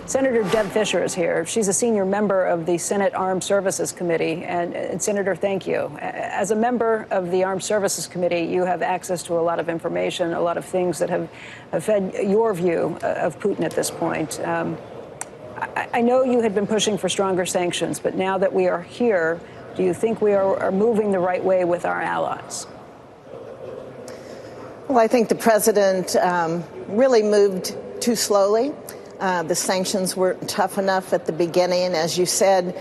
Senator Deb Fischer is here. She's a senior member of the Senate Armed Services Committee. And Senator, thank you. As a member of the Armed Services Committee, you have access to a lot of information, a lot of things that have fed your view of Putin at this point. I know you had been pushing for stronger sanctions, but now that we are here, do you think we are moving the right way with our allies? Well, I think the president really moved too slowly. The sanctions weren't tough enough at the beginning. As you said,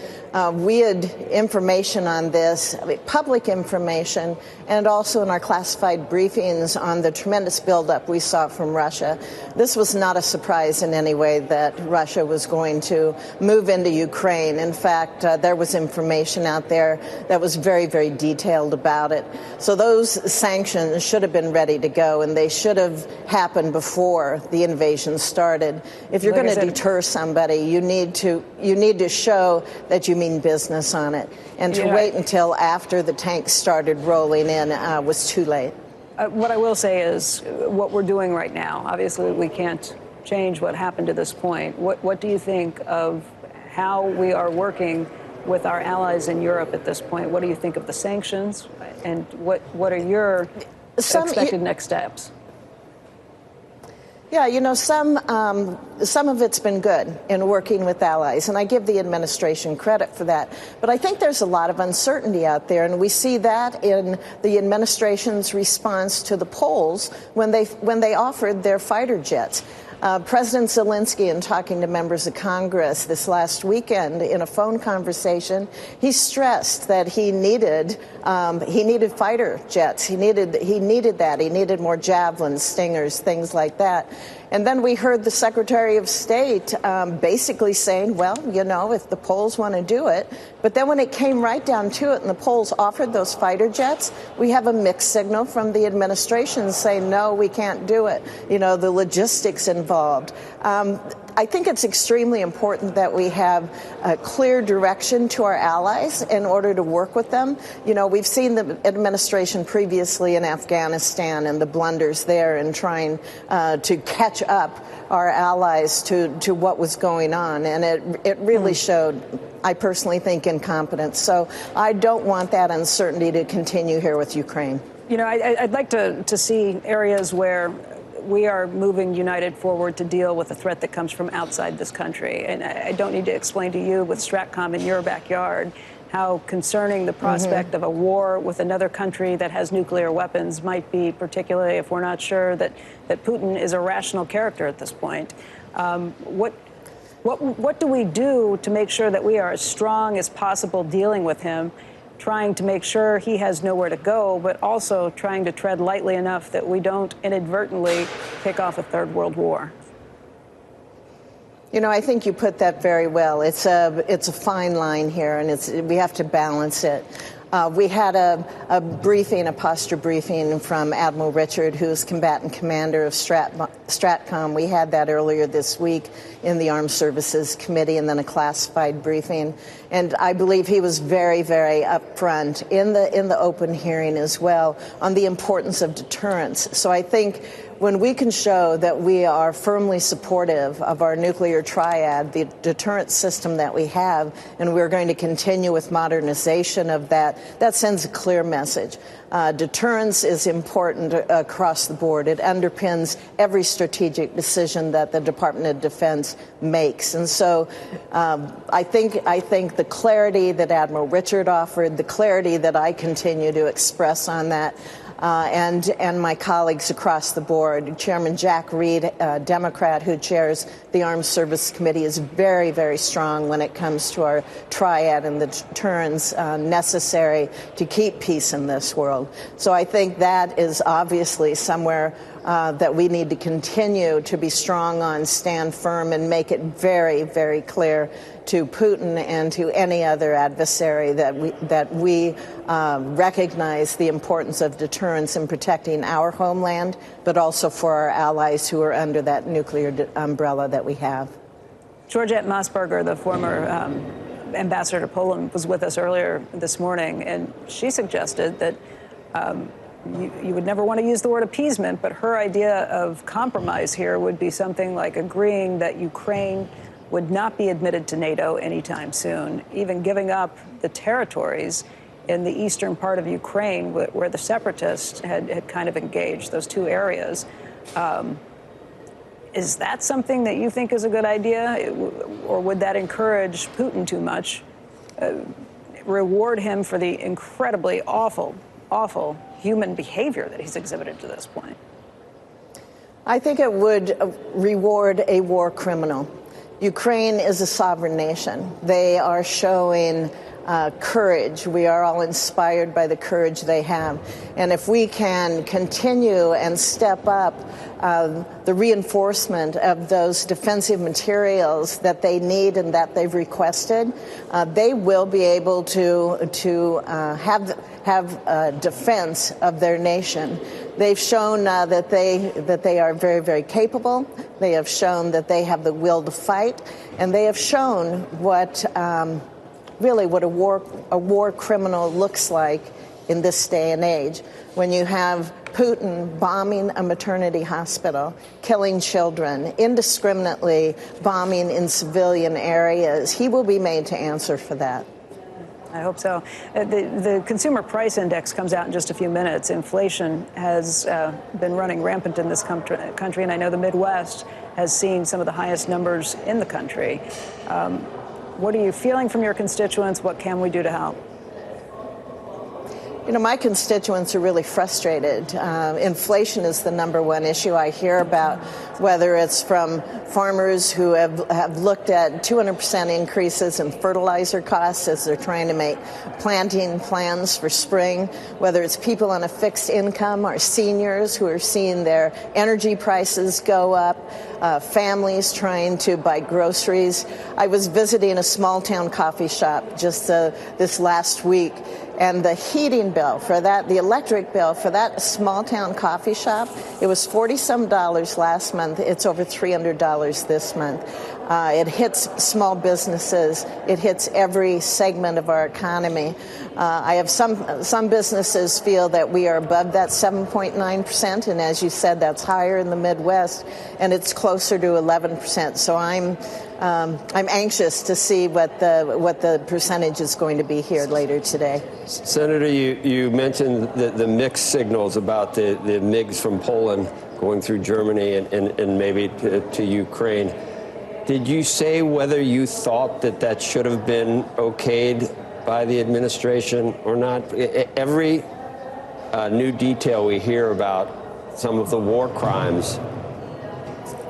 we had information on this, public information, and also in our classified briefings on the tremendous buildup we saw from Russia. This was not a surprise in any way that Russia was going to move into Ukraine. In fact, there was information out there that was very, very detailed about it. So those sanctions should have been ready to go, and they should have happened before the invasion started. If you're going to deter somebody, you need to show that you mean business on it. And to wait until after the tanks started rolling in was too late. What I will say is what we're doing right now, obviously we can't change what happened to this point. What do you think of how we are working with our allies in Europe at this point? What do you think of the sanctions? And what are your expected next steps? Yeah, you know, some of it's been good in working with allies, and I give the administration credit for that. But I think there's a lot of uncertainty out there, and we see that in the administration's response to the Poles when they offered their fighter jets. President Zelensky, in talking to members of Congress this last weekend in a phone conversation, he stressed that he needed fighter jets. He needed that. He needed more Javelins, Stingers, things like that. And then we heard the Secretary of State basically saying, well, you know, if the Poles want to do it. But then when it came right down to it and the Poles offered those fighter jets, we have a mixed signal from the administration saying, no, we can't do it. You know, the logistics involved. I think it's extremely important that we have a clear direction to our allies in order to work with them. You know, we've seen the administration previously in Afghanistan and the blunders there in trying to catch up our allies to what was going on. And it really showed, I personally think, incompetence. So I don't want that uncertainty to continue here with Ukraine. You know, I'd like to see areas where we are moving united forward to deal with a threat that comes from outside this country. And I don't need to explain to you with Stratcom in your backyard how concerning the prospect of a war with another country that has nuclear weapons might be, particularly if we're not sure that Putin is a rational character at this point. What do we do to make sure that we are as strong as possible dealing with him, trying to make sure he has nowhere to go, but also trying to tread lightly enough that we don't inadvertently kick off a third world war? You know, I think you put that very well. It's a fine line here, and we have to balance it. We had a briefing, a posture briefing from Admiral Richard, who's combatant commander of Stratcom. We had that earlier this week in the Armed Services Committee, and then a classified briefing. And I believe he was very, very upfront in the open hearing as well on the importance of deterrence. So I think when we can show that we are firmly supportive of our nuclear triad, the deterrent system that we have, and we're going to continue with modernization of that, that sends a clear message. Deterrence is important across the board. It underpins every strategic decision that the Department of Defense makes. And so I think the clarity that Admiral Richard offered, the clarity that I continue to express on that, and my colleagues across the board. Chairman Jack Reed, a Democrat who chairs the Armed Services Committee, is very, very strong when it comes to our triad and the deterrence necessary to keep peace in this world. So I think that is obviously somewhere that we need to continue to be strong on, stand firm, and make it very, very clear to Putin and to any other adversary that we recognize the importance of deterrence in protecting our homeland, but also for our allies who are under that nuclear umbrella that we have. Georgette Mossberger, the former ambassador to Poland, was with us earlier this morning, and she suggested that you would never want to use the word appeasement, but her idea of compromise here would be something like agreeing that Ukraine would not be admitted to NATO anytime soon, even giving up the territories in the eastern part of Ukraine where the separatists had kind of engaged, those two areas. Is that something that you think is a good idea, or would that encourage Putin too much, reward him for the incredibly awful human behavior that he's exhibited to this point? I think it would reward a war criminal. Ukraine is a sovereign nation. They are showing courage. We are all inspired by the courage they have. And if we can continue and step up the reinforcement of those defensive materials that they need and that they've requested, they will be able to have defense of their nation. They've shown that they are very, very capable. They have shown that they have the will to fight, and they have shown what really what a war criminal looks like in this day and age. When you have Putin bombing a maternity hospital, killing children, indiscriminately bombing in civilian areas, he will be made to answer for that. I hope so. The consumer price index comes out in just a few minutes. Inflation has been running rampant in this country, and I know the Midwest has seen some of the highest numbers in the country. What are you feeling from your constituents? What can we do to help? You know, my constituents are really frustrated. Inflation is the #1 issue I hear about, whether it's from farmers who have looked at 200% increases in fertilizer costs as they're trying to make planting plans for spring, whether it's people on a fixed income or seniors who are seeing their energy prices go up, families trying to buy groceries. I was visiting a small town coffee shop just this last week, and the heating bill for that, the electric bill for that small town coffee shop, it was $40-some last month. It's over $300 this month. It hits small businesses. It hits every segment of our economy. I have some businesses feel that we are above that 7.9%, and as you said, that's higher in the Midwest, and it's closer to 11%. So I'm anxious to see what the percentage is going to be here later today. Senator, you mentioned the mixed signals about the MiGs from Poland going through Germany and maybe to Ukraine. Did you say whether you thought that should have been okayed by the administration or not? Every new detail we hear about some of the war crimes,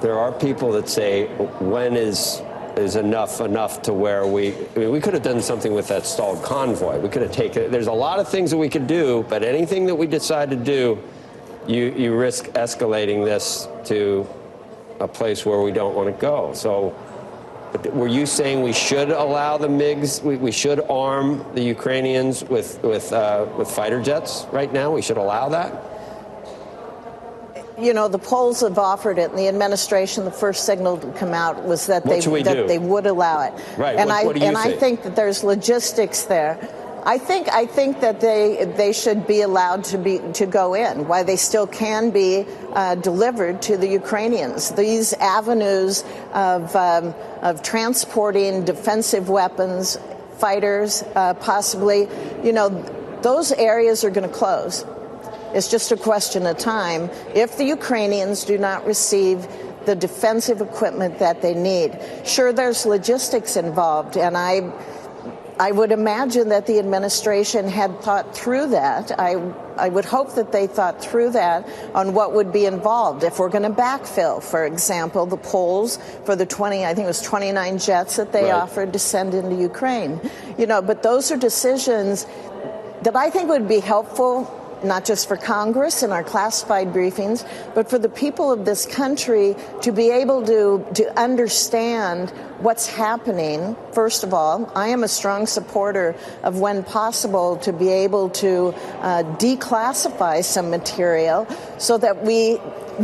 there are people that say, when is enough to where we could have done something with that stalled convoy. We could have taken, there's a lot of things that we could do, but anything that we decide to do, you risk escalating this to a place where we don't want to go. So were you saying we should allow the MiGs, we should arm the Ukrainians with fighter jets right now? We should allow that? You know, the Poles have offered it, and the administration, the first signal to come out was that they would allow it. Right. And what do you I think that there's logistics there. I think that they should be allowed to go in. Why they still can be delivered to the Ukrainians. These avenues of transporting defensive weapons, fighters, possibly, you know, those areas are going to close. It's just a question of time if the Ukrainians do not receive the defensive equipment that they need. Sure, there's logistics involved, and I would imagine that the administration had thought through that. I would hope that they thought through that on what would be involved. If we're going to backfill, for example, the Poles for the 29 jets that they offered to send into Ukraine. You know, but those are decisions that I think would be helpful, not just for Congress and our classified briefings, but for the people of this country to be able to understand what's happening. First of all, I am a strong supporter of, when possible, to be able to declassify some material so that we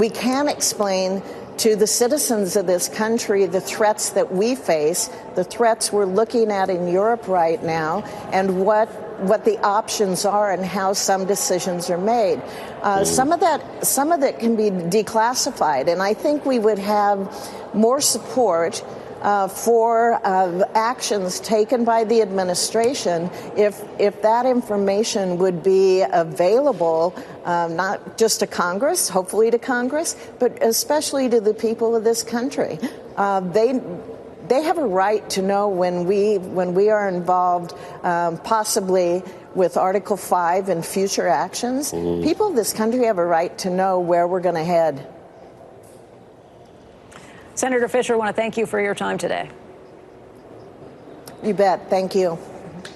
can explain to the citizens of this country the threats that we face, the threats we're looking at in Europe right now, and what the options are and how some decisions are made. Some of that can be declassified, and I think we would have more support for actions taken by the administration if that information would be available, not just to Congress, hopefully to Congress, but especially to the people of this country. They have a right to know when we are involved, possibly with Article 5 and future actions. People of this country have a right to know where we're going to head. Senator Fischer, I want to thank you for your time today. You bet. Thank you.